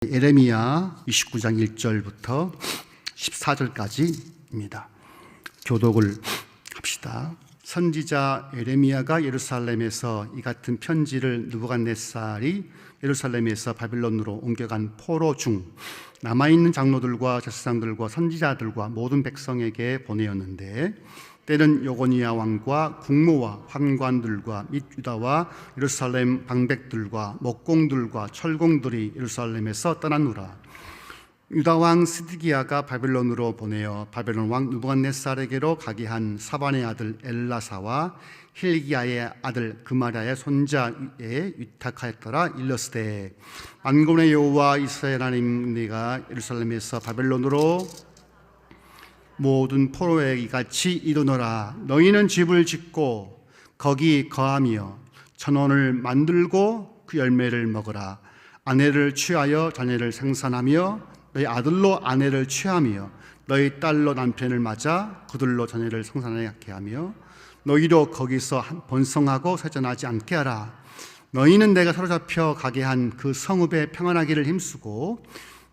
예레미야 29장 1절부터 14절까지입니다. 교독을 합시다. 선지자 예레미야가 예루살렘에서 이 같은 편지를 느부갓네살이 예루살렘에서 바빌론으로 옮겨간 포로 중 남아있는 장로들과 제사장들과 선지자들과 모든 백성에게 보내었는데, 때는 요고니아 왕과 국모와 환관들과 및 유다와 예루살렘 방백들과 목공들과 철공들이 예루살렘에서 떠나누라. 유다 왕 스디기야가 바빌론으로 보내어 바빌론 왕 느부갓네살에게로 가게 한 사반의 아들 엘라사와 힐기야의 아들 그마랴의 손자에 위탁하였더라. 일러스되, 만군의 여호와 이스라엘 하나님, 네가 예루살렘에서 바빌론으로 모든 포로에 이같이 이르노라. 너희는 집을 짓고 거기 거하며 천원을 만들고 그 열매를 먹으라. 아내를 취하여 자녀를 생산하며 너희 아들로 아내를 취하며 너희 딸로 남편을 맞아 그들로 자녀를 생산하게 하며 너희도 거기서 번성하고 세전하지 않게 하라. 너희는 내가 사로잡혀 가게 한 그 성읍에 평안하기를 힘쓰고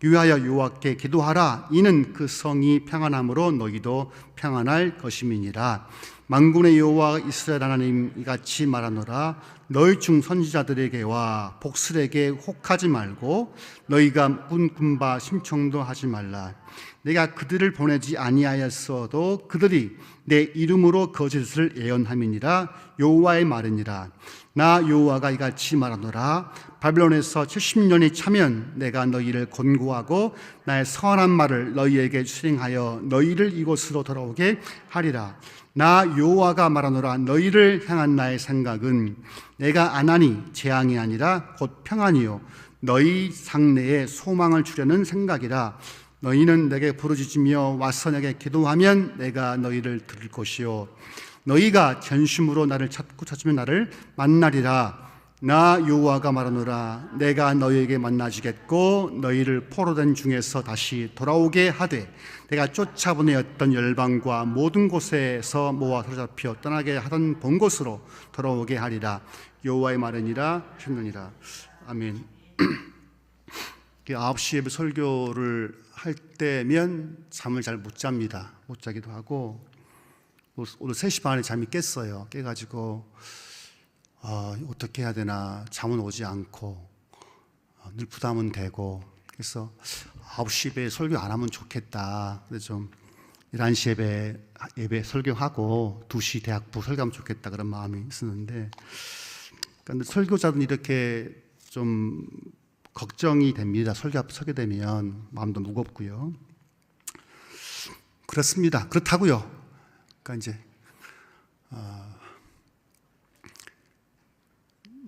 유하여 여호와께 기도하라. 이는 그 성이 평안함으로 너희도 평안할 것임이니라. 만군의 여호와 이스라엘 하나님 이같이 말하노라. 너희 중 선지자들에게와 복술에게 혹하지 말고 너희가 꿈꾼 바 심청도 하지 말라. 내가 그들을 보내지 아니하였어도 그들이 내 이름으로 거짓을 예언함이니라. 여호와의 말이니라. 나 여호와가 이같이 말하노라. 바빌론에서 70년이 차면 내가 너희를 곤고하고 나의 선한 말을 너희에게 수행하여 너희를 이곳으로 돌아오게 하리라. 나 여호와가 말하노라. 너희를 향한 나의 생각은 내가 안하니 재앙이 아니라 곧 평안이요 너희 상내에 소망을 주려는 생각이라. 너희는 내게 부르짖으며 와서 내게 기도하면 내가 너희를 들을 것이요 너희가 전심으로 나를 찾으면 나를 만나리라. 나 여호와가 말하노라. 내가 너희에게 만나주겠고 너희를 포로된 중에서 다시 돌아오게 하되 내가 쫓아보내었던 열방과 모든 곳에서 모아 사로잡혀 떠나게 하던 본 곳으로 돌아오게 하리라. 여호와의 말이니라 하셨느니라. 아멘. 9시 예배 설교를 할 때면 잠을 잘 못 잡니다. 못 자기도 하고, 오늘 3시 반에 잠이 깼어요. 깨가지고 어떻게 해야 되나, 잠은 오지 않고 늘 부담은 되고, 그래서 9시 예배 설교 안 하면 좋겠다. 그래서 좀 11시 예배 설교하고 2시 대학부 설교하면 좋겠다, 그런 마음이 있었는데, 그러니까 설교자들은 이렇게 좀 걱정이 됩니다. 설교 앞에 서게 되면 마음도 무겁고요. 그렇습니다. 그렇다고요. 그러니까 이제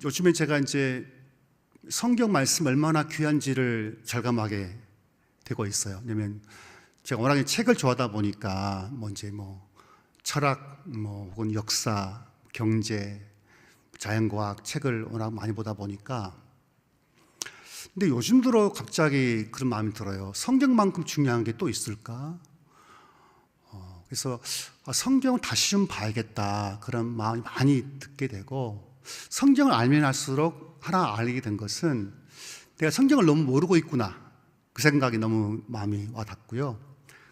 요즘에 제가 이제 성경 말씀 얼마나 귀한지를 절감하게 되고 있어요. 왜냐면 제가 워낙에 책을 좋아하다 보니까 철학, 혹은 역사, 경제, 자연과학 책을 워낙 많이 보다 보니까, 근데 요즘 들어 갑자기 그런 마음이 들어요. 성경만큼 중요한 게 또 있을까? 그래서 성경을 다시 좀 봐야겠다, 그런 마음이 많이 듣게 되고, 성경을 알면 알수록 하나 알게 된 것은 내가 성경을 너무 모르고 있구나, 그 생각이 너무 마음이 와닿고요.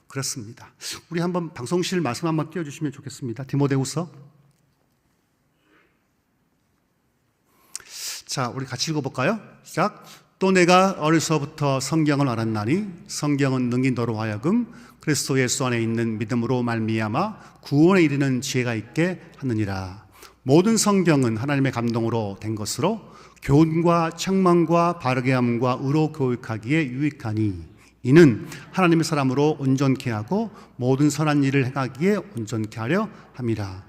그렇습니다. 우리 한번 방송실 말씀 한번 띄워주시면 좋겠습니다. 디모데후서. 자, 우리 같이 읽어볼까요? 시작. 또 내가 어려서부터 성경을 알았나니 성경은 능히 너로 하여금 그리스도 예수 안에 있는 믿음으로 말미암아 구원에 이르는 지혜가 있게 하느니라. 모든 성경은 하나님의 감동으로 된 것으로 교훈과 책망과 바르게 함과 의로 교육하기에 유익하니 이는 하나님의 사람으로 온전케 하고 모든 선한 일을 행하기에 온전케 하려 함이라.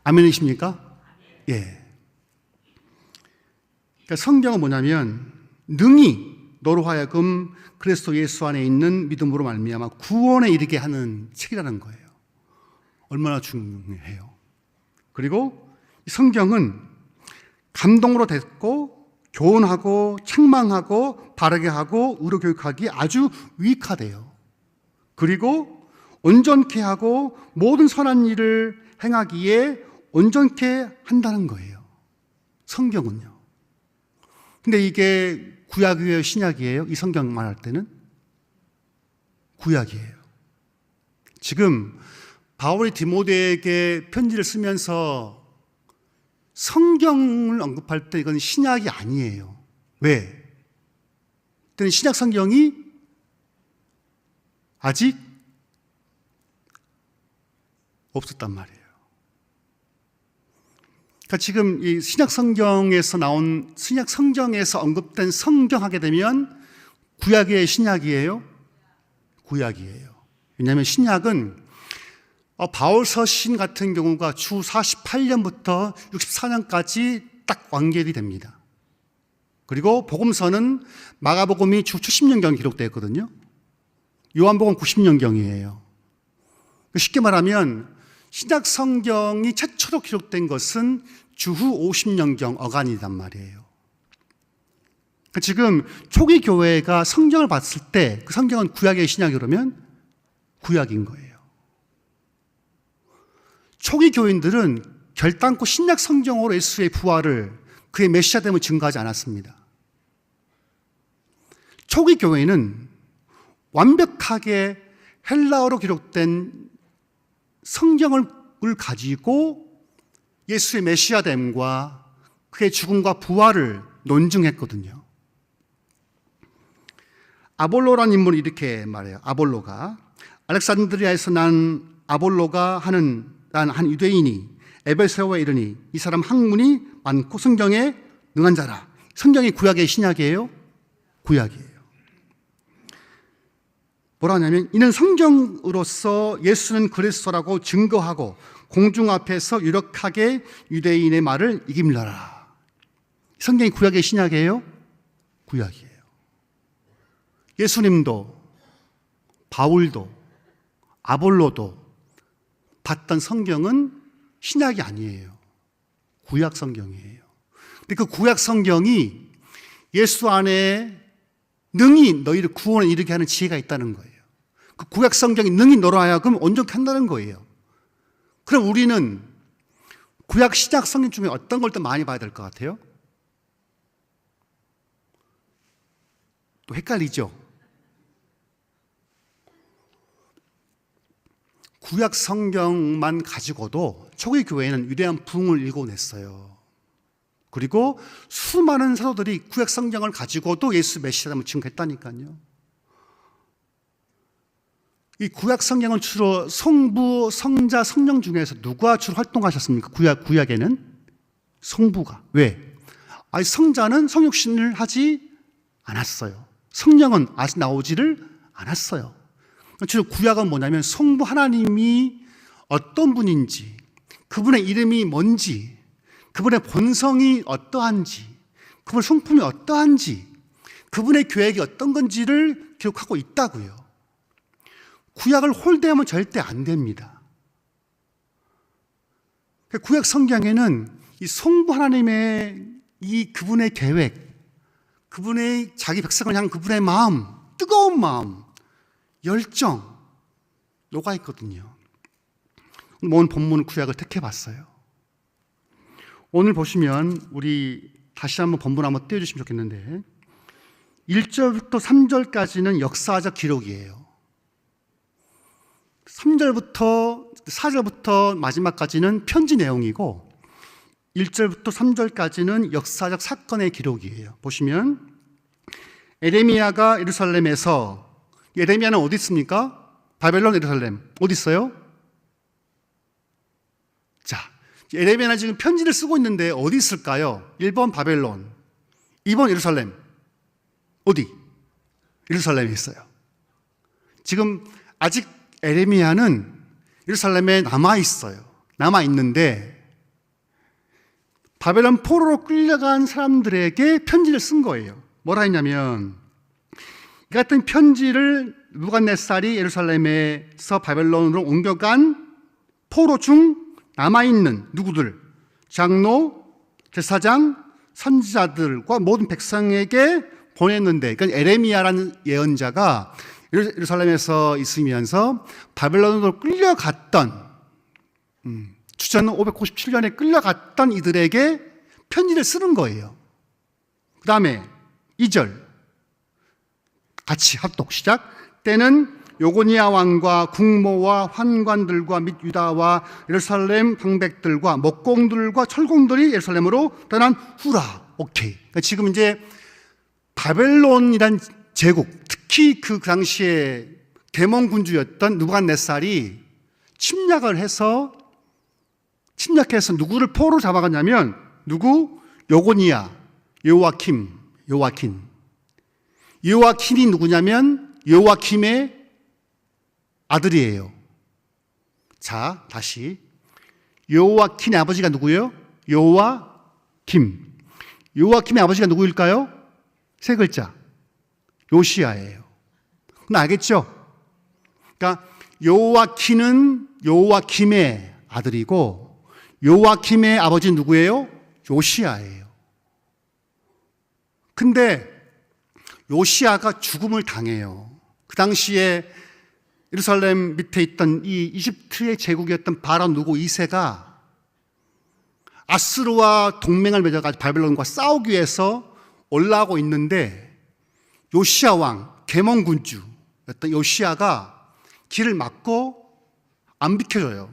아멘이십니까? 예. 그러니까 성경은 뭐냐면 능히 너로 하여금 그리스도 예수 안에 있는 믿음으로 말미암아 구원에 이르게 하는 책이라는 거예요. 얼마나 중요해요. 그리고 이 성경은 감동으로 됐고 교훈하고 책망하고 바르게 하고 의로 교육하기에 아주 유익하대요. 그리고 온전케 하고 모든 선한 일을 행하기에 온전케 한다는 거예요. 성경은요. 근데 이게 구약이에요, 신약이에요? 이 성경 말할 때는 구약이에요. 지금 바울이 디모데에게 편지를 쓰면서 성경을 언급할 때 이건 신약이 아니에요. 왜? 그때는 신약 성경이 아직 없었단 말이에요. 그러니까 지금 이 신약 성경에서 언급된 성경 하게 되면 구약이에요, 신약이에요? 구약이에요. 왜냐하면 신약은 바울 서신 같은 경우가 주 48년부터 64년까지 딱 완결이 됩니다. 그리고 복음서는 마가복음이 주 70년경 기록되어 있거든요. 요한복음 90년경이에요. 쉽게 말하면 신약 성경이 최초로 기록된 것은 주후 50년경 어간이란 말이에요. 지금 초기 교회가 성경을 봤을 때 그 성경은 구약의 신약이 그러면 구약인 거예요. 초기 교인들은 결단코 신약 성경으로 예수의 부활을 그의 메시아됨을 증거하지 않았습니다. 초기 교회는 완벽하게 헬라어로 기록된 성경을 가지고 예수의 메시아됨과 그의 죽음과 부활을 논증했거든요. 아볼로라는 인물이 이렇게 말해요. 아볼로가 알렉산드리아에서 난 아볼로가 한 유대인이 에베소에 이르니 이 사람 학문이 많고 성경에 능한 자라. 성경이 구약의 신약이에요? 구약이에요. 뭐라 하냐면 이는 성경으로서 예수는 그리스도라고 증거하고 공중 앞에서 유력하게 유대인의 말을 이깁니다라. 성경이 구약의 신약이에요? 구약이에요. 예수님도 바울도 아볼로도 봤던 성경은 신약이 아니에요. 구약 성경이에요. 근데 그 구약 성경이 예수 안에 능히 너희를 구원에 이르게 하는 지혜가 있다는 거예요. 그 구약 성경이 능히 너로 하여금 온전케 한다는 거예요. 그럼 우리는 구약 신약 성경 중에 어떤 걸 더 많이 봐야 될 것 같아요? 또 헷갈리죠? 구약 성경만 가지고도 초기 교회는 위대한 부흥을 일궈냈어요. 그리고 수많은 사도들이 구약 성경을 가지고도 예수 메시아임을 증거했다니까요. 이 구약 성경은 주로 성부, 성자, 성령 중에서 누가 주로 활동하셨습니까? 구약에는 성부가. 왜? 성자는 성육신을 하지 않았어요. 성령은 아직 나오지를 않았어요. 주로 구약은 뭐냐면 성부 하나님이 어떤 분인지, 그분의 이름이 뭔지, 그분의 본성이 어떠한지, 그분의 성품이 어떠한지, 그분의 계획이 어떤 건지를 기록하고 있다고요. 구약을 홀대하면 절대 안 됩니다. 구약 성경에는 이 성부 하나님의 그분의 계획, 그분의 자기 백성을 향한 그분의 마음, 뜨거운 마음, 열정 녹아 있거든요. 오늘 본문은 구약을 택해봤어요. 오늘 보시면 우리 다시 한번 본문 한번 띄워주시면 좋겠는데 1절부터 3절까지는 역사적 기록이에요. 3절부터 4절부터 마지막까지는 편지 내용이고 1절부터 3절까지는 역사적 사건의 기록이에요. 보시면 에레미야가 예루살렘에서, 에레미야는 어디 있습니까? 바벨론, 예루살렘. 어디 있어요? 자, 에레미야는 지금 편지를 쓰고 있는데 어디 있을까요? 1번 바벨론, 2번 예루살렘. 어디? 예루살렘에 있어요. 지금 아직 에레미야는 예루살렘에 남아있어요. 남아있는데 바벨론 포로로 끌려간 사람들에게 편지를 쓴 거예요. 뭐라 했냐면 이 같은 편지를 느부갓네살이 예루살렘에서 바벨론으로 옮겨간 포로 중 남아있는 누구들? 장로, 제사장, 선지자들과 모든 백성에게 보냈는데, 그러니까 에레미야라는 예언자가 예루살렘에서 있으면서 바벨론으로 끌려갔던 주전 597년에 끌려갔던 이들에게 편지를 쓰는 거예요. 그 다음에 2절 같이 합독 시작. 때는 요고니아 왕과 국모와 환관들과 및 유다와 예루살렘 방백들과 목공들과 철공들이 예루살렘으로 떠난 후라. 오케이. 그러니까 지금 이제 바벨론이란 제국, 특히 그 당시에 계몽군주였던 느부갓네살이 침략해서 누구를 포로로 잡아갔냐면 누구? 요고니아, 요아킨이 누구냐면 요아킴의 아들이에요. 자, 다시 요아킨의 아버지가 누구예요? 요아킴의 아버지가 누구일까요? 세 글자, 요시야예요. 알겠죠? 그러니까 요아킨은 요아킴의 아들이고 요아킴의 아버지는 누구예요? 요시야예요. 근데 요시야가 죽음을 당해요. 그 당시에 예루살렘 밑에 있던 이 이집트의 제국이었던 바로 누고 2세가 아스루와 동맹을 맺어가지고 바벨론과 싸우기 위해서 올라오고 있는데 요시야 왕, 계몽군주였던 요시야가 길을 막고 안 비켜줘요.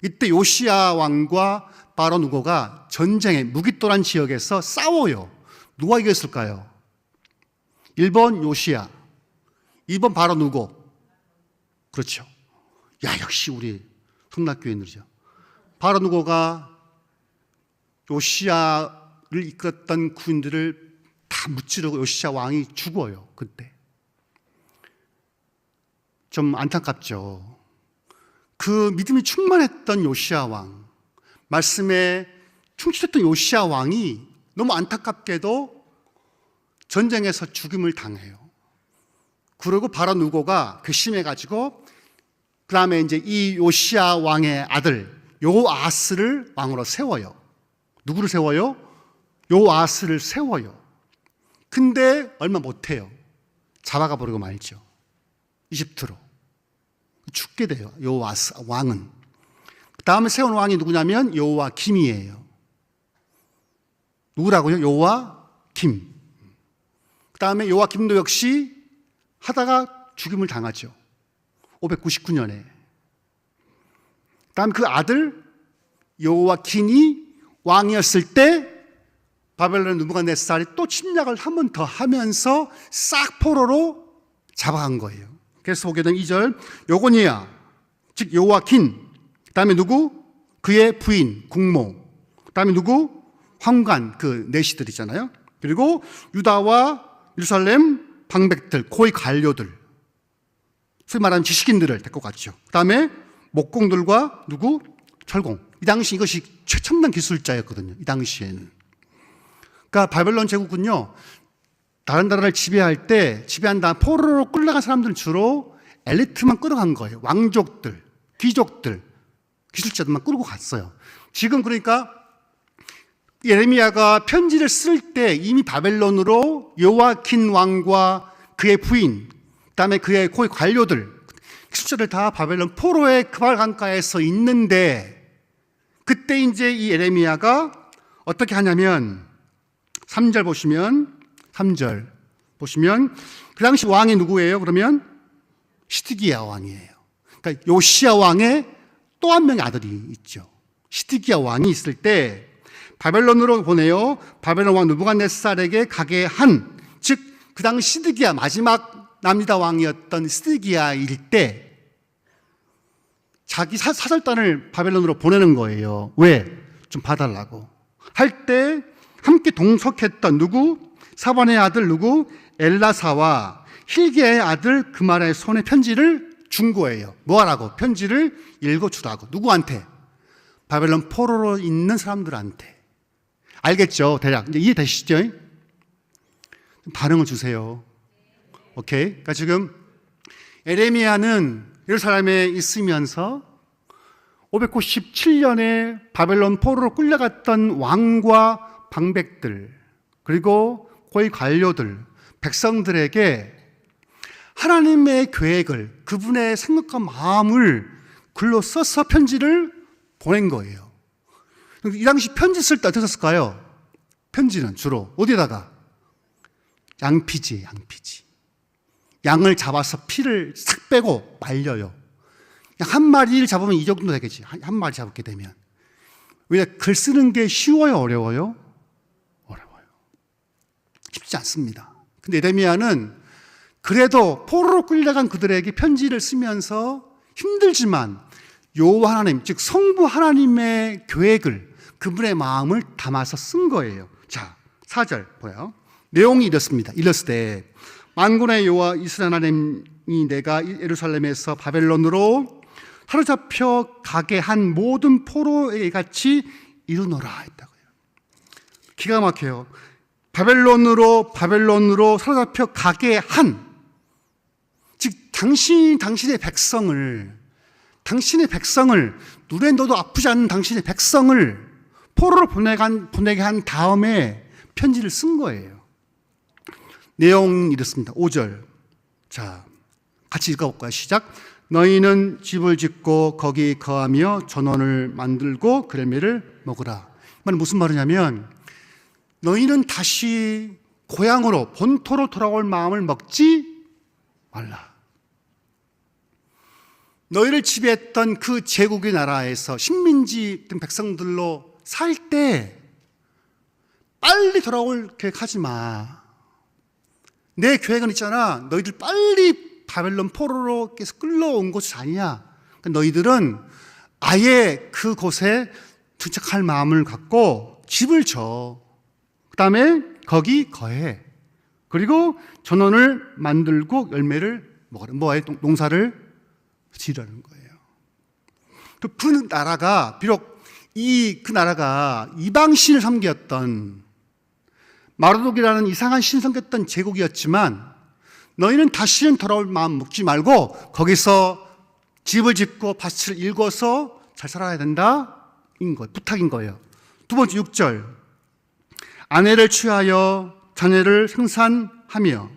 이때 요시야 왕과 바로 누고가 전쟁에 무깃돌한 지역에서 싸워요. 누가 이겼을까요? 1번 요시야, 2번 바로 누고. 그렇죠. 야, 역시 우리 성락교인들이죠. 바로 누고가 요시야를 이끌었던 군인들을 다 무찌르고 요시야 왕이 죽어요. 그때 좀 안타깝죠. 그 믿음이 충만했던 요시야 왕, 말씀에 충실했던 요시야 왕이 너무 안타깝게도 전쟁에서 죽임을 당해요. 그리고 바로 누고가 괘씸해가지고 그 다음에 이제 이 요시야 왕의 아들 요아스를 왕으로 세워요. 누구를 세워요? 요아스를 세워요. 근데 얼마 못해요. 잡아가 버리고 말죠. 이집트로 죽게 돼요. 요아스 왕은. 그 다음에 세운 왕이 누구냐면 요아킴이에요. 누구라고요? 요아킴. 그 다음에 요아킴도 역시 하다가 죽임을 당하죠. 599년에. 그 다음 그 아들 요아킨이 왕이었을 때 바벨론 느부갓네살이 또 침략을 한 번 더 하면서 싹 포로로 잡아간 거예요. 그래서 보게 되면 2절 요고니아 즉 요아킨, 그 다음에 누구? 그의 부인 국모, 그 다음에 누구? 황관, 그 내시들이잖아요. 그리고 유다와 예루살렘 방백들, 고위 관료들, 소위 말하는 지식인들을 데리고 갔죠. 그 다음에 목공들과 누구? 철공. 이 당시 이것이 최첨단 기술자였거든요. 이 당시에는. 그러니까 바벨론 제국은요, 다른 나라를 지배한 다음 포로로 끌려간 사람들은 주로 엘리트만 끌어간 거예요. 왕족들, 귀족들, 기술자들만 끌고 갔어요. 지금 그러니까 예레미야가 편지를 쓸 때 이미 바벨론으로 요아킨 왕과 그의 부인, 그다음에 그의 고위 관료들, 기술자들 다 바벨론 포로의 그발 강가에서 있는데, 그때 이제 이 예레미야가 어떻게 하냐면 3절 보시면 그 당시 왕이 누구예요? 그러면 시드기야 왕이에요. 그러니까 요시야 왕의 또 한 명의 아들이 있죠. 시드기야 왕이 있을 때 바벨론으로 보내요. 바벨론 왕 느부갓네살에게 가게 한, 즉 그 당시 시드기야 마지막 남유다 왕이었던 시드기야일 때 자기 사절단을 바벨론으로 보내는 거예요. 왜? 좀 봐달라고. 할 때 함께 동석했던 누구? 사반의 아들 누구? 엘라사와 힐기야의 아들 그말의 손에 편지를 준 거예요. 뭐 하라고? 편지를 읽어주라고. 누구한테? 바벨론 포로로 있는 사람들한테. 알겠죠? 대략 이제 이해되시죠? 반응을 주세요. 오케이. 그러니까 지금 예레미야는 예루살렘에 있으면서 597년에 바벨론 포로로 끌려갔던 왕과 방백들, 그리고 고위 관료들, 백성들에게 하나님의 계획을, 그분의 생각과 마음을 글로 써서 편지를 보낸 거예요. 이 당시 편지 쓸 때 어떻게 썼을까요? 편지는 주로 어디다가? 양피지예요, 양피지. 양을 잡아서 피를 싹 빼고 말려요. 한 마리를 잡으면 이 정도 되겠지. 한 마리 잡게 되면. 왜 글 쓰는 게 쉬워요, 어려워요? 어려워요. 쉽지 않습니다. 근데 에레미야는 그래도 포로로 끌려간 그들에게 편지를 쓰면서 힘들지만 여호와 하나님, 즉 성부 하나님의 계획을, 그분의 마음을 담아서 쓴 거예요. 자, 4절 보여요. 내용이 이렇습니다. 이르시되 만군의 여호와 이스라엘 하나님이 내가 예루살렘에서 바벨론으로 사로잡혀 가게 한 모든 포로에게 같이 이루노라 했다고요. 기가 막혀요. 바벨론으로 사로잡혀 가게 한, 즉 당신의 백성을 눈에 넣어도 아프지 않는 당신의 백성을 포로로 보내게 한 다음에 편지를 쓴 거예요. 내용은 이렇습니다. 5절. 자, 같이 읽어볼까요? 시작. 너희는 집을 짓고 거기 거하며 전원을 만들고 그 열매를 먹으라. 이 말은 무슨 말이냐면 너희는 다시 고향으로 본토로 돌아올 마음을 먹지 말라. 너희를 지배했던 그 제국의 나라에서 식민지 등 백성들로 살 때 빨리 돌아올 계획하지 마. 내 계획은 있잖아. 너희들 빨리 바벨론 포로로 계속 끌려온 곳이 아니야. 그러니까 너희들은 아예 그곳에 정착할 마음을 갖고 집을 져. 그 다음에 거기 거해. 그리고 전원을 만들고 열매를 먹어라. 뭐에 농사를 지으라는 거예요. 그 나라가 비록 그 나라가 이방신을 섬겼던 마르독이라는 이상한 신 섬겼던 제국이었지만 너희는 다시는 돌아올 마음 먹지 말고 거기서 집을 짓고 밭을 일궈서 잘 살아야 된다. 부탁인 거예요. 두 번째 6절. 아내를 취하여 자녀를 생산하며.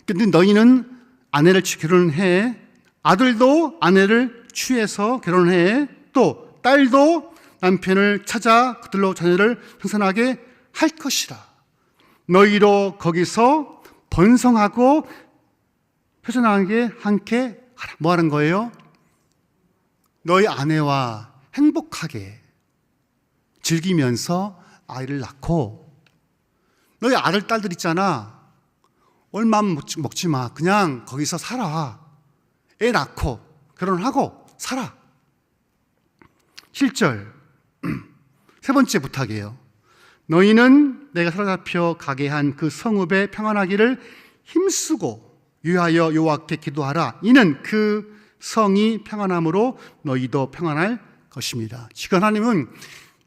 근데 너희는 아내를 결혼해. 아들도 아내를 취해서 결혼해. 또 딸도 남편을 찾아 그들로 자녀를 생산하게 할 것이라. 너희로 거기서 번성하고 표준하게 함께 하라. 뭐 하는 거예요? 너희 아내와 행복하게 즐기면서 아이를 낳고, 너희 아들, 딸들 있잖아. 얼마만 먹지 마. 그냥 거기서 살아. 애 낳고 결혼하고 살아. 7절. 세 번째 부탁이에요. 너희는 내가 사로잡혀 가게 한 그 성읍에 평안하기를 힘쓰고 위하여 여호와께 기도하라. 이는 그 성이 평안함으로 너희도 평안할 것입니다. 지금 하나님은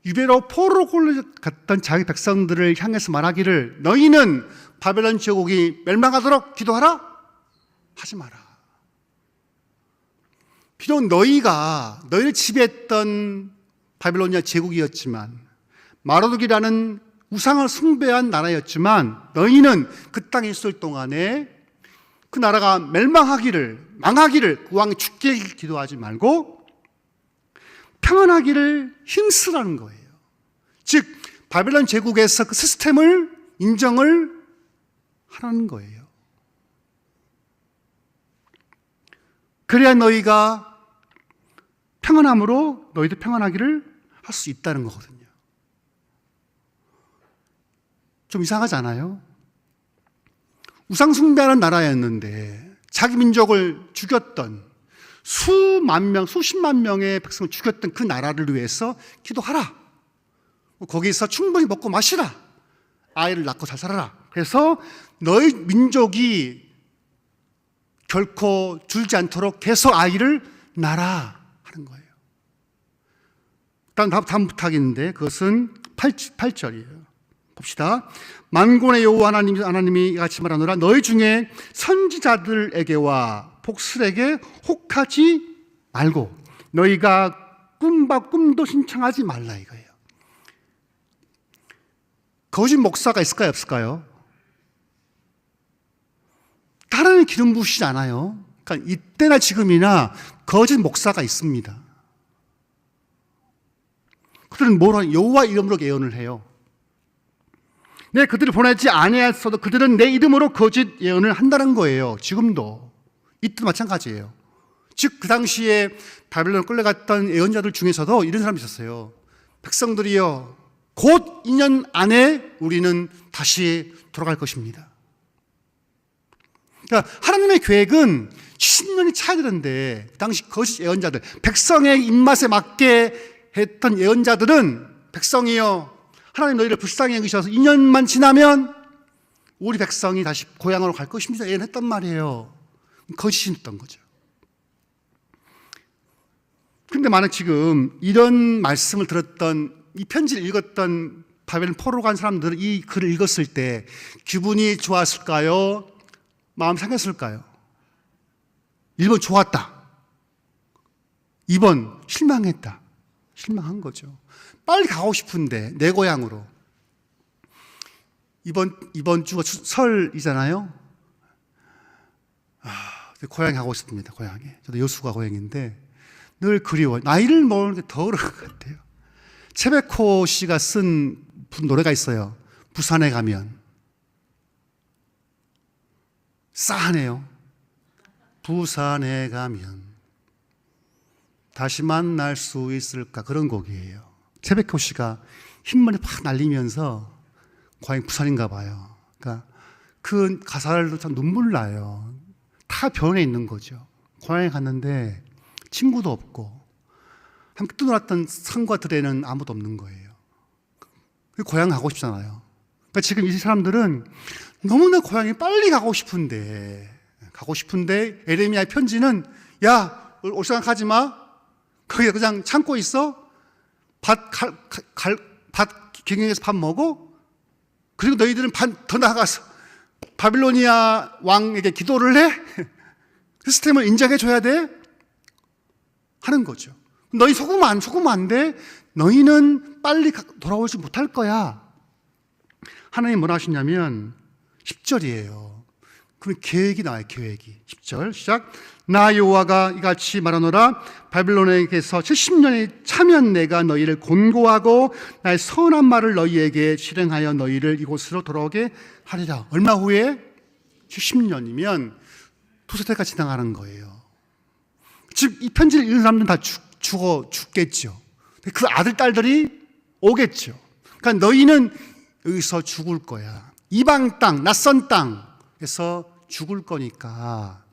유배로 포로로 끌려갔던 자기 백성들을 향해서 말하기를 너희는 바벨론 제국이 멸망하도록 기도하라? 하지 마라. 비록 너희를 지배했던 바벨로니아 제국이었지만 마르독이라는 우상을 숭배한 나라였지만 너희는 그 땅에 있을 동안에 그 나라가 망하기를 그 왕이 죽게 기도하지 말고 평안하기를 힘쓰라는 거예요. 즉 바벨론 제국에서 그 시스템을 인정을 하라는 거예요. 그래야 너희가 평안함으로 너희도 평안하기를 할 수 있다는 거거든요. 좀 이상하지 않아요? 우상 숭배하는 나라였는데 자기 민족을 죽였던 수십만 명의 백성을 죽였던 그 나라를 위해서 기도하라. 거기서 충분히 먹고 마시라. 아이를 낳고 잘 살아라. 그래서 너희 민족이 결코 줄지 않도록 계속 아이를 낳아라 하는 거예요. 다음 부탁인데 그것은 8절이에요. 봅시다. 만군의 여호와 하나님이 같이 말하노라. 너희 중에 선지자들에게와 복술에게 혹하지 말고 너희가 꿈도 신청하지 말라 이거예요. 거짓 목사가 있을까요, 없을까요? 다른 기름 부으시지 않아요. 그러니까 이때나 지금이나 거짓 목사가 있습니다. 그들은 뭘 하냐? 여호와 이름으로 예언을 해요. 내 그들을 보내지 아니하였어도 그들은 내 이름으로 거짓 예언을 한다는 거예요. 지금도 이때도 마찬가지예요. 즉 그 당시에 바벨론 끌려갔던 예언자들 중에서도 이런 사람이 있었어요. 백성들이여, 곧 2년 안에 우리는 다시 돌아갈 것입니다. 그러니까 하나님의 계획은 70년이 차야 되는데, 그 당시 거짓 예언자들, 백성의 입맛에 맞게 했던 예언자들은, 백성이여 하나님 너희를 불쌍히 여기셔서 2년만 지나면 우리 백성이 다시 고향으로 갈 것입니다 예언했단 말이에요. 거짓이었던 거죠. 그런데 만약 지금 이런 말씀을 들었던, 이 편지를 읽었던 바벨론 포로로 간 사람들은 이 글을 읽었을 때 기분이 좋았을까요? 마음 상했을까요? 1번 좋았다, 2번 실망했다. 실망한 거죠. 빨리 가고 싶은데, 내 고향으로. 이번 주가 설이잖아요. 고향에 가고 싶습니다. 고향에. 저도 여수가 고향인데 늘 그리워요. 나이를 먹는 게 더 그런 것 같아요. 채베코 씨가 쓴 노래가 있어요. 부산에 가면. 싸하네요. 부산에 가면 다시 만날 수 있을까, 그런 곡이에요. 채베코 씨가 흰머리 팍 날리면서 고향이 부산인가 봐요. 그러니까 그 가사를 참 눈물 나요. 타 병원에 있는 거죠. 고향에 갔는데 친구도 없고 함께 떠났던 상과 들에는 아무도 없는 거예요. 고향 가고 싶잖아요. 그러니까 지금 이 사람들은 너무나 고향에 빨리 가고 싶은데 에레미야의 편지는, 야, 올 생각하지 마. 거기에 그냥 참고 있어. 밭 경영에서 밥 먹어. 그리고 너희들은 더 나아가서 바빌로니아 왕에게 기도를 해. 시스템을 인정해 줘야 돼. 하는 거죠. 너희 속으면 안 돼. 너희는 빨리 돌아오지 못할 거야. 하나님 뭐라 하시냐면 10절이에요. 그 계획이 나와요. 계획이. 10절 시작. 나 여호와가 이같이 말하노라. 바빌론에게서 70년이 차면 내가 너희를 곤고하고 나의 선한 말을 너희에게 실행하여 너희를 이곳으로 돌아오게 하리라. 얼마 후에? 70년이면 두세 대가 지나가는 거예요. 즉 이 편지를 읽는 사람들은 다 죽겠죠. 그 아들 딸들이 오겠죠. 그러니까 너희는 여기서 죽을 거야. 이방 땅, 낯선 땅에서 죽을 거니까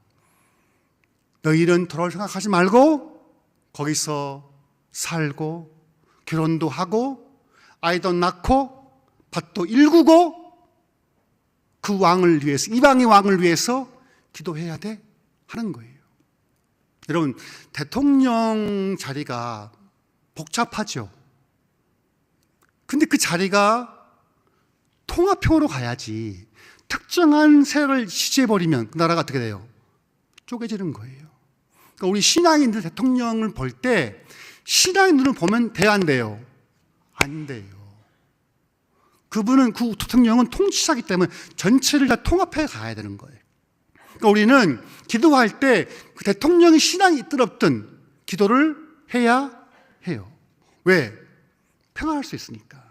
너희는 돌아올 생각하지 말고 거기서 살고 결혼도 하고 아이도 낳고 밭도 일구고 그 왕을 위해서, 이방의 왕을 위해서 기도해야 돼 하는 거예요. 여러분, 대통령 자리가 복잡하죠. 근데 그 자리가 통합형으로 가야지. 특정한 세력을 지지해버리면 그 나라가 어떻게 돼요? 쪼개지는 거예요. 그러니까 우리 신앙인들 대통령을 볼 때 신앙의 눈을 보면 돼요, 안 돼요? 안 돼요. 그분은, 그 대통령은 통치자이기 때문에 전체를 다 통합해 가야 되는 거예요. 그러니까 우리는 기도할 때 그 대통령의 신앙이 있든 없든 기도를 해야 해요. 왜? 평안할 수 있으니까.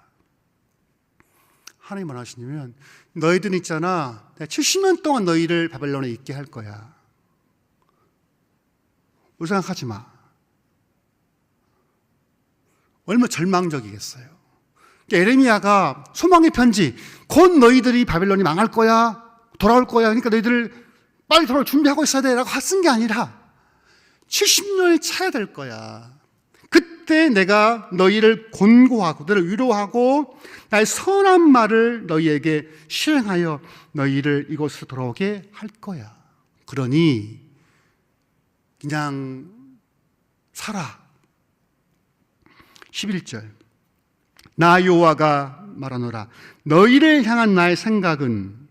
하나님 뭐라 하시냐면, 너희들 있잖아, 내가 70년 동안 너희를 바벨론에 있게 할 거야. 뭘 생각하지 마. 얼마나 절망적이겠어요. 에레미야가 소망의 편지, 곧 너희들이 바벨론이 망할 거야, 돌아올 거야, 그러니까 너희들 빨리 돌아올 준비하고 있어야 돼 라고 쓴 게 아니라 70년이 차야 될 거야. 그때 내가 너희를 곤고하고 너희를 위로하고 나의 선한 말을 너희에게 실행하여 너희를 이곳으로 돌아오게 할 거야. 그러니 그냥 살아. 11절. 나 여호와가 말하노라. 너희를 향한 나의 생각은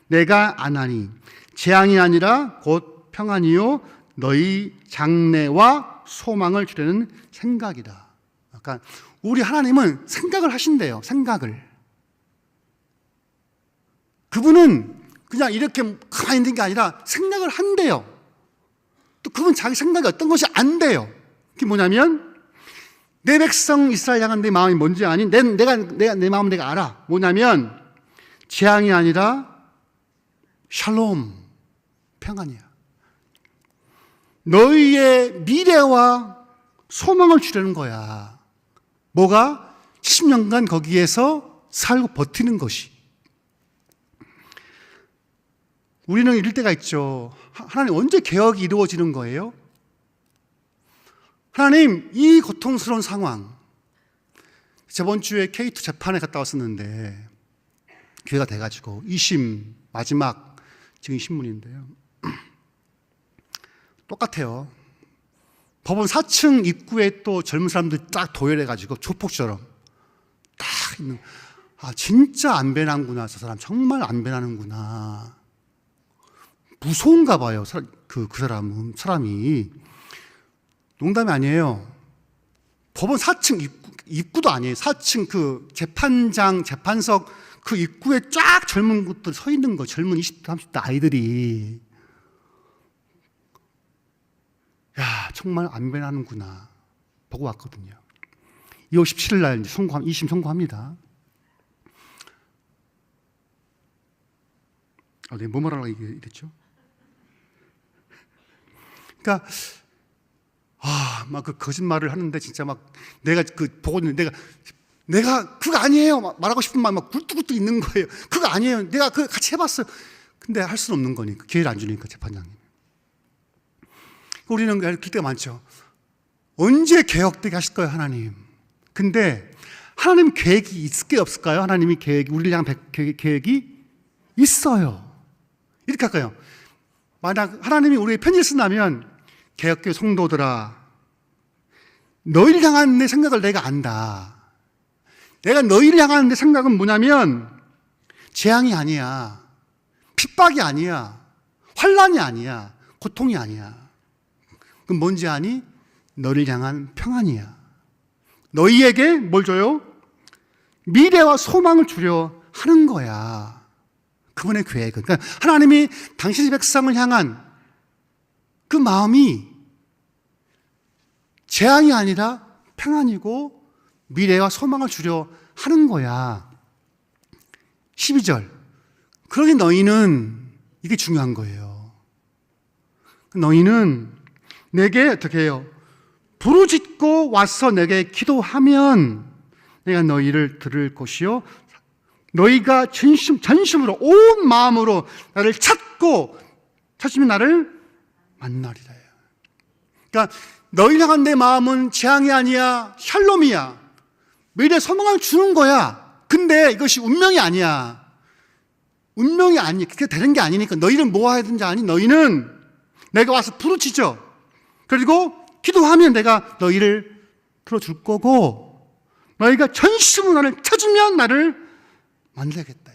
내가 안하니 재앙이 아니라 곧 평안이요 너희 장래와 소망을 주려는 생각이다. 그러니까 우리 하나님은 생각을 하신대요. 생각을. 그분은 그냥 이렇게 가만히 있는 게 아니라 생각을 한대요. 또 그분 자기 생각이 어떤 것이 안 돼요. 그게 뭐냐면, 내 백성 이스라엘 향한 내 마음이 뭔지 아니? 내 마음을 내가 알아. 뭐냐면 재앙이 아니라 샬롬, 평안이야. 너희의 미래와 소망을 주려는 거야. 뭐가? 70년간 거기에서 살고 버티는 것이. 우리는 이럴 때가 있죠. 하나님, 언제 개혁이 이루어지는 거예요? 하나님, 이 고통스러운 상황. 저번 주에 K2 재판에 갔다 왔었는데 기회가 돼가지고 2심 마지막 증인 신문인데요. 똑같아요. 법원 4층 입구에 또 젊은 사람들 딱 도열해가지고 조폭처럼 딱 있는. 아, 진짜 안 변하는구나. 저 사람 정말 안 변하는구나. 무서운가 봐요. 그 사람이. 농담이 아니에요. 법원 4층 입구도 아니에요. 4층 그 재판장, 재판석 그 입구에 쫙 젊은 것들 서 있는 거. 젊은 20대, 30대 아이들이. 야, 정말 안 변하는구나. 보고 왔거든요. 2월 17일 날 2심 선고합니다. 내가 뭐 말하려고 이랬죠? 그러니까, 막 그 거짓말을 하는데 진짜 막 내가 그 보고 있는데 내가 그거 아니에요. 막 말하고 싶은 말 막 굴뚝굴뚝 있는 거예요. 그거 아니에요. 내가 그거 같이 해봤어요. 근데 할 수는 없는 거니까. 기회를 안 주니까, 재판장님. 우리는 그럴 때가 많죠. 언제 개혁되게 하실 거예요, 하나님? 근데 하나님 계획이 있을까요, 없을까요? 하나님이 우리를 향한 계획이 있어요. 이렇게 할까요? 만약 하나님이 우리에게 편지를 쓴다면, 개혁교회 성도들아, 너희를 향한 내 생각을 내가 안다. 내가 너희를 향한 내 생각은 뭐냐면 재앙이 아니야, 핍박이 아니야, 환난이 아니야, 고통이 아니야. 그럼 뭔지 아니? 너를 향한 평안이야. 너희에게 뭘 줘요? 미래와 소망을 주려 하는 거야. 그분의 계획은. 그러니까 하나님이 당신의 백성을 향한 그 마음이 재앙이 아니라 평안이고 미래와 소망을 주려 하는 거야. 12절. 그러니 너희는, 이게 중요한 거예요. 너희는 내게 어떻게 해요? 부르짖고 와서 내게 기도하면 내가 너희를 들을 것이요, 너희가 전심으로 온 마음으로 나를 찾으면 나를 만나리라. 그러니까 너희 향한 내 마음은 재앙이 아니야, 샬롬이야. 미래 소망을 주는 거야. 근데 이것이 운명이 아니야. 운명이 아니, 그게 되는 게 아니니까 너희는 뭐 해야 되는지 아니? 너희는 내가 와서 부르짖어. 그리고 기도하면 내가 너희를 들어줄 거고, 너희가 전심으로 나를 찾으면 나를 만나겠다.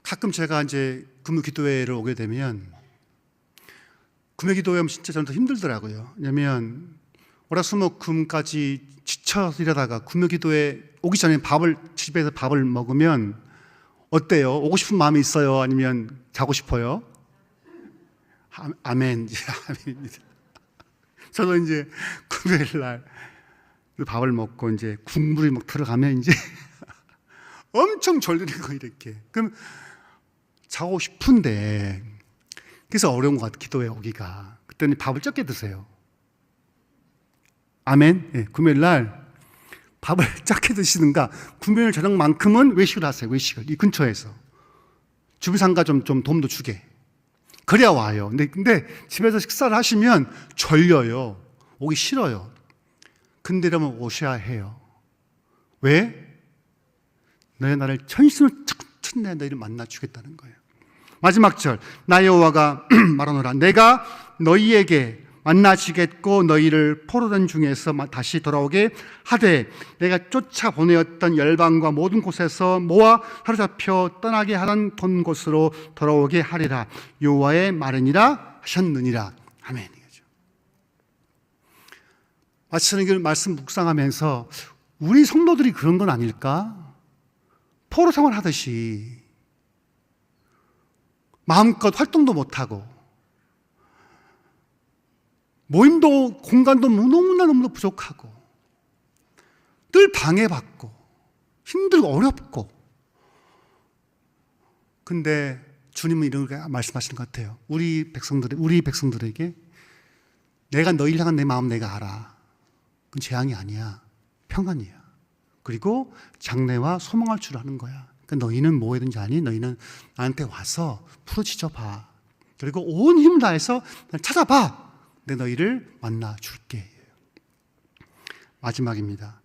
가끔 제가 이제 금요기도회를 오게 되면, 금요기도회 하면 진짜 저는 더 힘들더라고요. 왜냐면 월화수목금까지 지쳐서 일하다가 금요기도회 오기 전에 집에서 밥을 먹으면 어때요? 오고 싶은 마음이 있어요? 아니면 자고 싶어요? 아멘. 아멘입니다. 저도 이제 금요일 날 밥을 먹고 이제 국물이 막 들어가면 이제 엄청 졸리는 거 이렇게. 그럼 자고 싶은데, 그래서 어려운 것 같아요, 기도에 오기가. 그때는 밥을 적게 드세요. 아멘. 네, 금요일 날 밥을 적게 드시는가, 금요일 저녁만큼은 외식을 하세요. 외식을 이 근처에서 주비상가 좀 도움도 주게. 그래야 와요. 근데 집에서 식사를 하시면 졸려요. 오기 싫어요. 근데 이러면 오셔야 해요. 왜? 너의 나를 전심으로 첫내 너희를 만나 주겠다는 거예요. 마지막 절, 나 여호와가 말하노라. 내가 너희에게 만나시겠고 너희를 포로된 중에서 다시 돌아오게 하되, 내가 쫓아보내었던 열방과 모든 곳에서 모아 사로잡혀 떠나게 하던 본 곳으로 돌아오게 하리라. 여호와의 말이니라 하셨느니라. 아멘. 마치 그 말씀 묵상하면서 우리 성도들이 그런 건 아닐까? 포로 생활하듯이 마음껏 활동도 못하고 모임도 공간도 너무나 부족하고 늘 방해받고 힘들고 어렵고. 근데 주님은 이런 걸 말씀하시는 것 같아요. 우리 백성들에게 내가 너희를 향한 내 마음 내가 알아. 그건 재앙이 아니야. 평안이야. 그리고 장래와 소망할 줄 아는 거야. 그러니까 너희는 뭐 해든지 아니? 너희는 나한테 와서 부르짖어 봐. 그리고 온 힘을 다해서 찾아봐. 내가 너희를 만나 줄게. 마지막입니다.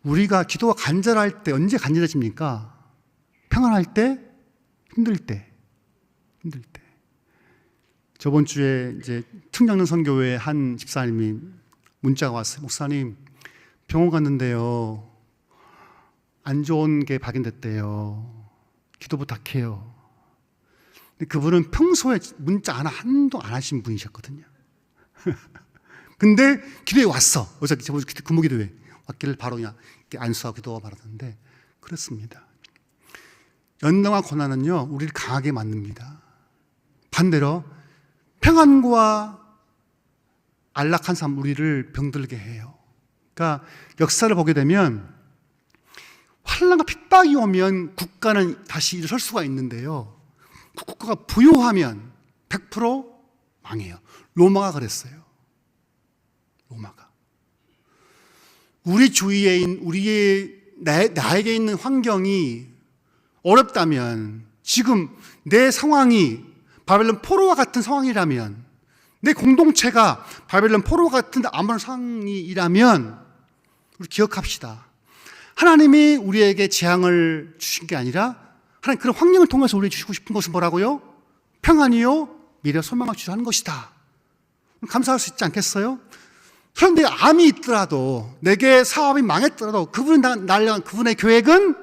우리가 기도가 간절할 때 언제 간절해집니까? 평안할 때? 힘들 때. 저번 주에 이제 특량릉 선교회 한 집사님이 문자가 왔어요. 목사님, 병원 갔는데요. 안 좋은 게 발견됐대요. 기도 부탁해요. 근데 그분은 평소에 문자 한도 안 하신 분이셨거든요. 근데 기도에 왔어. 어제 근무기도에 왔기를 바로 그냥 안수하고 기도가 바랐는데 그렇습니다. 연단과 고난은요, 우리를 강하게 만듭니다. 반대로 평안과 안락한 삶, 우리를 병들게 해요. 그러니까 역사를 보게 되면 환난과 핍박이 오면 국가는 다시 일어설 수가 있는데요. 국가가 부요하면 100% 망해요. 로마가 그랬어요. 로마가. 우리 주위에 나에게 있는 환경이 어렵다면, 지금 내 상황이 바벨론 포로와 같은 상황이라면, 내 공동체가 바벨론 포로와 같은 아무런 상황이라면 우리 기억합시다. 하나님이 우리에게 재앙을 주신 게 아니라 하나님 그런 환경을 통해서 우리에게 주시고 싶은 것은 뭐라고요? 평안이요 미래 소망을 주시는 것이다. 감사할 수 있지 않겠어요? 그런데 암이 있더라도, 내게 사업이 망했더라도 나를 향한 그분의 계획은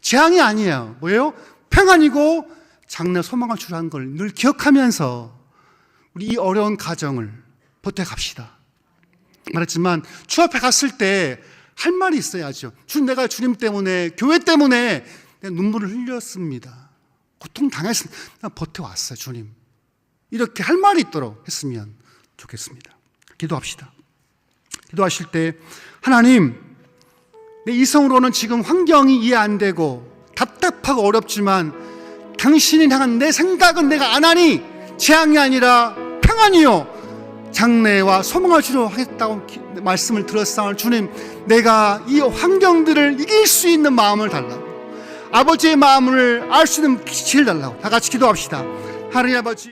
재앙이 아니에요. 뭐예요? 평안이고 장래 소망을 주라는 걸 늘 기억하면서 우리 이 어려운 가정을 버텨갑시다. 말했지만 주 앞에 갔을 때 할 말이 있어야죠. 내가 주님 때문에, 교회 때문에 눈물을 흘렸습니다. 고통당했습니다. 난 버텨왔어요, 주님. 이렇게 할 말이 있도록 했으면 좋겠습니다. 기도합시다. 기도하실 때, 하나님, 내 이성으로는 지금 환경이 이해 안 되고 답답하고 어렵지만 당신이 향한 내 생각은 내가 안 하니 재앙이 아니라 평안이요 장래와 소망을 주려 하겠다고 말씀을 들었사오니 주님, 내가 이 환경들을 이길 수 있는 마음을 달라고, 아버지의 마음을 알 수 있는 지혜를 달라고 다 같이 기도합시다. 하나님 아버지,